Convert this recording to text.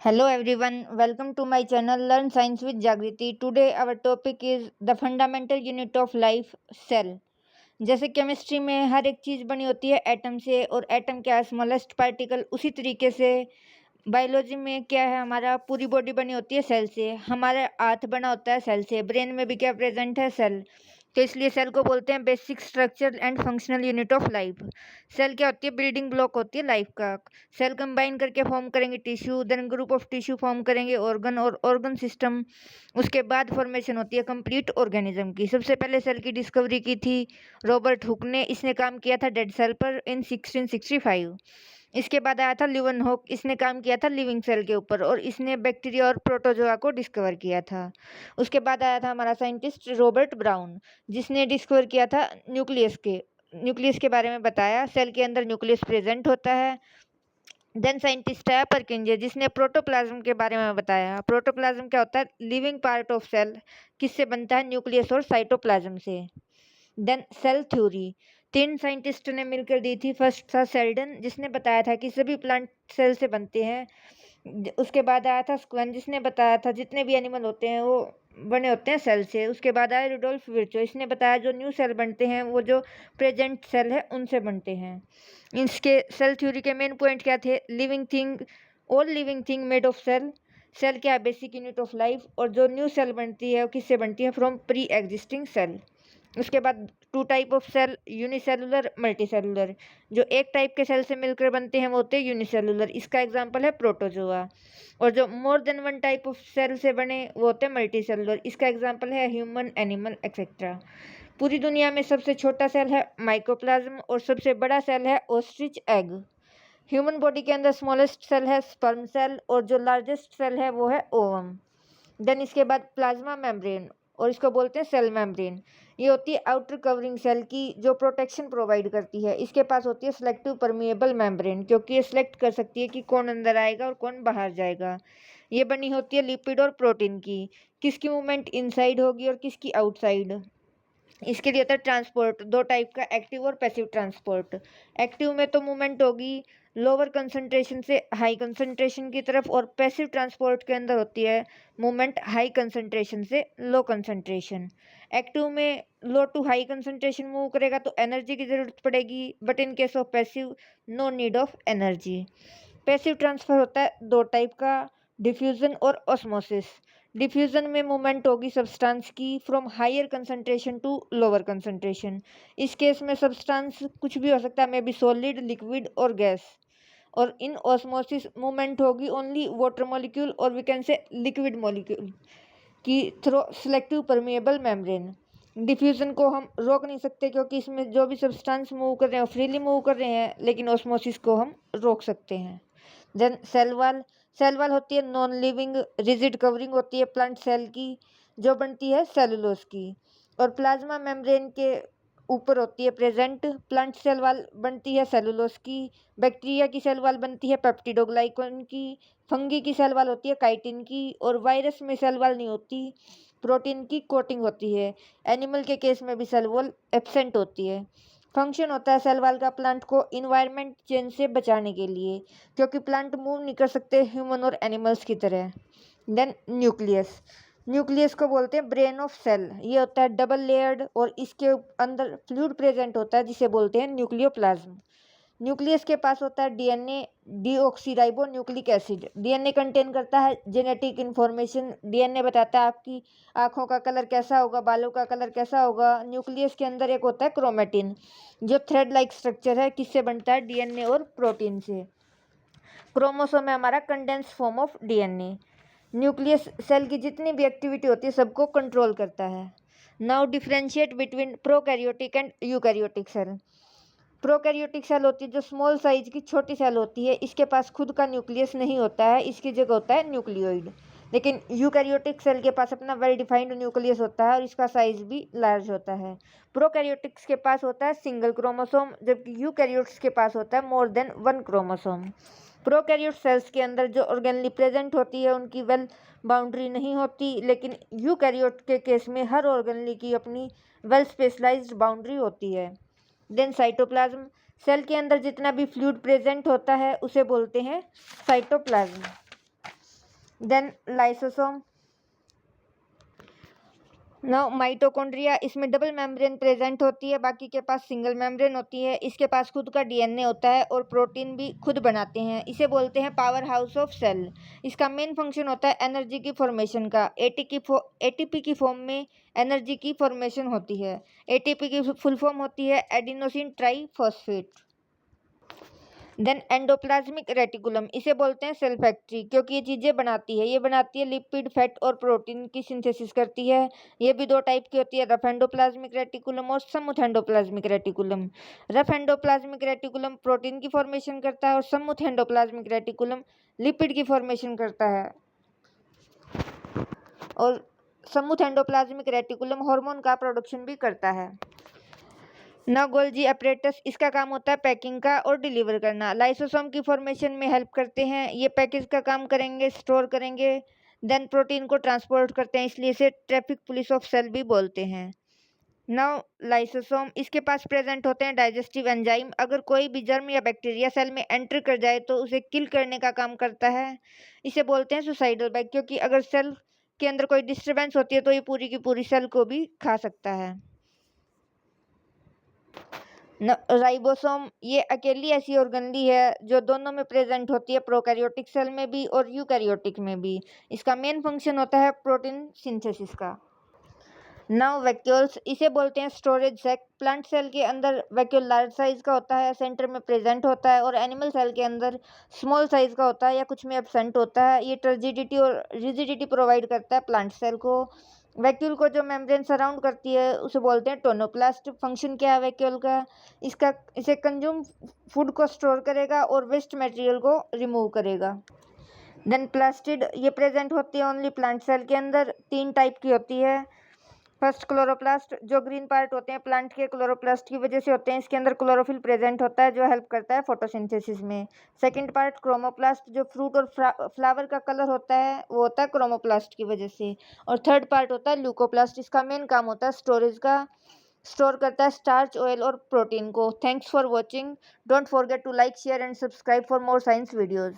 Hello everyone, welcome to my channel Learn Science with Jagriti. Today our topic is the fundamental unit of life, cell. जैसे chemistry में हर एक चीज़ बनी होती है atom से और एटम क्या है स्मॉलेस्ट पार्टिकल, उसी तरीके से बायोलॉजी में क्या है हमारा पूरी बॉडी बनी होती है सेल से। हमारा हाथ बना होता है सेल से, ब्रेन में भी क्या प्रेजेंट है सेल। तो इसलिए सेल को बोलते हैं basic structure and functional unit of life. Cell क्या होती है? बिल्डिंग ब्लॉक होती है लाइफ का। सेल कंबाइन करके फॉर्म करेंगे tissue, then group of tissue form करेंगे ऑर्गन और ऑर्गन सिस्टम। उसके बाद फॉर्मेशन होती है कंप्लीट ऑर्गेनिज्म की। सबसे पहले सेल की डिस्कवरी की थी रॉबर्ट हुक ने। इसने काम किया था डेड सेल पर इन 1665। इसके बाद आया था ल्यूवेनहॉक, इसने काम किया था लिविंग सेल के ऊपर और इसने बैक्टीरिया और प्रोटोजोआ को डिस्कवर किया था। उसके बाद आया था हमारा साइंटिस्ट रॉबर्ट ब्राउन, जिसने डिस्कवर किया था न्यूक्लियस के बारे में बताया। सेल के अंदर न्यूक्लियस प्रेजेंट होता है। देन साइंटिस्ट है परकिंजे, जिसने प्रोटोप्लाज्म के बारे में बताया। प्रोटोप्लाज्म क्या होता है? Living part of cell. किससे बनता है? न्यूक्लियस और साइटोप्लाज्म से। देन सेल थ्योरी 3 साइंटिस्ट ने मिलकर दी थी। फर्स्ट था सेल्डन, जिसने बताया था कि सभी प्लांट सेल से बनते हैं। उसके बाद आया था स्क्वेन, जिसने बताया था जितने भी एनिमल होते हैं वो बने होते हैं सेल से। उसके बाद आया रुडोल्फ विर्चो, इसने बताया जो न्यू सेल बनते हैं वो जो प्रेजेंट सेल है उनसे बनते हैं। इसके सेल थ्योरी के मेन पॉइंट क्या थे? Living thing, all living thing made of cell. Cell क्या है? Basic unit of life. और जो न्यू सेल बनती है वो किससे बनती है? From pre existing cell. उसके बाद 2 type of cell, unicellular, multicellular. जो एक टाइप के सेल से मिलकर बनते हैं वो होते हैं यूनिसेलुलर। इसका एग्जांपल है प्रोटोजोआ। और जो more than 1 type of cell से बने वो होते हैं मल्टीसेलुलर। इसका एग्जांपल है ह्यूमन, एनिमल एक्सेट्रा। पूरी दुनिया में सबसे छोटा सेल है माइकोप्लाज्म और सबसे बड़ा सेल है ऑस्ट्रिच एग। ह्यूमन बॉडी के अंदर स्मॉलेस्ट सेल है स्पर्म सेल और जो लार्जेस्ट सेल है वो है ओवम। देन इसके बाद प्लाज्मा मेम्ब्रेन, और इसको बोलते हैं सेल मेम्ब्रेन। ये होती है आउटर कवरिंग सेल की जो प्रोटेक्शन प्रोवाइड करती है। इसके पास होती है सिलेक्टिव परमिएबल मेम्ब्रेन, क्योंकि ये सिलेक्ट कर सकती है कि कौन अंदर आएगा और कौन बाहर जाएगा। ये बनी होती है लिपिड और प्रोटीन की। किसकी मूवमेंट इनसाइड होगी और किसकी आउटसाइड। इसके लिए होता है ट्रांसपोर्ट, 2 टाइप का, एक्टिव और पैसिव ट्रांसपोर्ट। एक्टिव में तो मूवमेंट होगी लोअर कंसंट्रेशन से हाई कंसंट्रेशन की तरफ, और पैसिव ट्रांसपोर्ट के अंदर होती है मूवमेंट हाई कंसंट्रेशन से लो कंसंट्रेशन। एक्टिव में low to high concentration move करेगा तो एनर्जी की जरूरत पड़ेगी, but in case of passive no need of energy. Passive transfer होता है 2 टाइप का, डिफ्यूजन और ऑस्मोसिस। डिफ्यूजन में मूवमेंट होगी सब्सटेंस की from higher concentration to lower concentration. इस केस में सब्सटेंस कुछ भी हो सकता है, मे बी सॉलिड, लिक्विड और गैस। और इन ऑस्मोसिस मूवमेंट होगी ओनली वाटर मॉलिक्यूल और we can say liquid molecule की through selective permeable membrane. Diffusion को हम रोक नहीं सकते क्योंकि इसमें जो भी सब्सटेंस मूव कर रहे हैं फ्रीली मूव कर रहे हैं, लेकिन ऑस्मोसिस को हम रोक सकते हैं। Then cell wall, cell wall होती है नॉन लिविंग रिजिड कवरिंग होती है प्लांट सेल की, जो बनती है सेलुलोज की। और प्लाज्मा मेम्ब्रेन के ऊपर होती है प्रेजेंट। प्लांट सेल वॉल बनती है सेलुलोज की। बैक्टीरिया की सेल वॉल बनती है पेप्टिडोग्लाइकन की। फंगी की सेल वॉल होती है काइटिन की। और वायरस में सेल वॉल नहीं होती, प्रोटीन की कोटिंग होती है। एनिमल के केस में भी सेल वॉल एब्सेंट होती है। फंक्शन होता है सेल वॉल का प्लांट को इन्वायरमेंट चेंज से बचाने के लिए, क्योंकि प्लांट मूव नहीं कर सकते ह्यूमन और एनिमल्स की तरह। देन न्यूक्लियस, न्यूक्लियस को बोलते हैं ब्रेन ऑफ सेल। ये होता है डबल लेयर्ड और इसके अंदर फ्लूइड प्रेजेंट होता है जिसे बोलते हैं न्यूक्लियोप्लाज्म। न्यूक्लियस के पास होता है DNA, deoxyribo nucleic acid. DNA contain करता है जेनेटिक इंफॉर्मेशन। डीएनए बताता है आपकी आंखों का कलर कैसा होगा, बालों का कलर कैसा होगा। न्यूक्लियस के अंदर एक होता है क्रोमेटिन, जो थ्रेड लाइक स्ट्रक्चर है। किससे बनता है? डीएनए और प्रोटीन से। क्रोमोसोम है हमारा condense form of DNA. Nucleus cell की जितनी भी एक्टिविटी होती है सबको कंट्रोल करता है। Now differentiate between prokaryotic and eukaryotic cell. Prokaryotic cell होती है जो स्मॉल साइज की छोटी सेल होती है। इसके पास खुद का न्यूक्लियस नहीं होता है, इसकी जगह होता है न्यूक्लियोइड। लेकिन यूकैरियोटिक सेल के पास अपना वेल डिफाइंड न्यूक्लियस होता है और इसका साइज भी लार्ज होता है। प्रोकैरियोटिक्स के पास होता है सिंगल क्रोमोसोम, जबकि यूकैरियोट्स के पास होता है more than 1 chromosome. Prokaryote cells के अंदर जो ऑर्गेनली प्रेजेंट होती है उनकी वेल बाउंड्री नहीं होती, लेकिन यूकैरियोट के केस में हर ऑर्गेनली की अपनी वेल स्पेशलाइज्ड बाउंड्री होती है। देन साइटोप्लाज्म, सेल के अंदर जितना भी फ्लूइड प्रेजेंट होता है उसे बोलते हैं cytoplasm. Then lysosome. Now mitochondria, इसमें डबल मेम्ब्रेन प्रेजेंट होती है, बाकी के पास सिंगल मेम्ब्रेन होती है। इसके पास खुद का डीएनए होता है और प्रोटीन भी खुद बनाते हैं। इसे बोलते हैं पावर हाउस ऑफ सेल। इसका मेन फंक्शन होता है एनर्जी की फॉर्मेशन का। एटीपी की फॉर्म में एनर्जी की फॉर्मेशन होती है। एटीपी की फुल फॉर्म होती है adenosine triphosphate. Then endoplasmic reticulum, इसे बोलते हैं सेल फैक्ट्री, क्योंकि ये चीज़ें बनाती है। ये बनाती है लिपिड, फैट और प्रोटीन की सिंथेसिस करती है। ये भी दो टाइप की होती है, रफ एंडोप्लाज्मिक रेटिकुलम और smooth endoplasmic reticulum. Rough endoplasmic reticulum protein की फॉर्मेशन करता है और स्मूथ एंडोप्लाज्मिक रेटिकुलम लिपिड की फॉर्मेशन करता है। और स्मूथ एंडोप्लाज्मिक रेटिकुलम हार्मोन का प्रोडक्शन भी करता है। ना गोल्जी अपरेटस, इसका काम होता है पैकिंग का और डिलीवर करना। लाइसोसोम की फॉर्मेशन में हेल्प करते हैं। ये पैकेज का काम करेंगे, स्टोर करेंगे, देन प्रोटीन को ट्रांसपोर्ट करते हैं, इसलिए इसे ट्रैफिक पुलिस ऑफ सेल भी बोलते हैं। नाउ लाइसोसोम, इसके पास प्रेजेंट होते हैं डाइजेस्टिव एंजाइम। अगर कोई भी जर्म या बैक्टीरिया सेल में एंटर कर जाए तो उसे किल करने का काम करता है। इसे बोलते हैं सुसाइडल बैग, क्योंकि अगर सेल के अंदर कोई डिस्टर्बेंस होती है तो ये पूरी की पूरी सेल को भी खा सकता है। राइबोसोम, ये अकेली ऐसी ऑर्गेनली है जो दोनों में प्रेजेंट होती है, प्रोकैरियोटिक सेल में भी और यूकैरियोटिक में भी। इसका मेन फंक्शन होता है प्रोटीन सिंथेसिस का। नाउ वैक्यूल्स, इसे बोलते हैं स्टोरेज सैक। प्लांट सेल के अंदर वैक्यूल लार्ज साइज का होता है, सेंटर में प्रेजेंट होता है, और एनिमल सेल के अंदर स्मॉल साइज का होता है या कुछ में एब्सेंट होता है। ये टर्जिडिटी और रिजिडिटी प्रोवाइड करता है प्लांट सेल को। वैक्यूल को जो मेम्ब्रेन सराउंड करती है उसे बोलते हैं टोनोप्लास्ट। फंक्शन क्या है वैक्यूल का? इसे कंज्यूम फूड को स्टोर करेगा और वेस्ट मटेरियल को रिमूव करेगा। देन प्लास्टिड, ये प्रेजेंट होती है ओनली प्लांट सेल के अंदर। 3 टाइप की होती है। फर्स्ट क्लोरोप्लास्ट, जो ग्रीन पार्ट होते हैं प्लांट के क्लोरोप्लास्ट की वजह से होते हैं। इसके अंदर क्लोरोफिल प्रेजेंट होता है जो हेल्प करता है फोटोसिंथेसिस में। सेकंड पार्ट क्रोमोप्लास्ट, जो फ्रूट और फ्लावर का कलर होता है वो होता है क्रोमोप्लास्ट की वजह से। और थर्ड पार्ट होता है ल्यूकोप्लास्ट। इसका मेन काम होता है स्टोरेज का, स्टोर करता है स्टार्च, ऑयल और प्रोटीन को। Thanks for watching. Don't forget to like, share and subscribe for more science videos.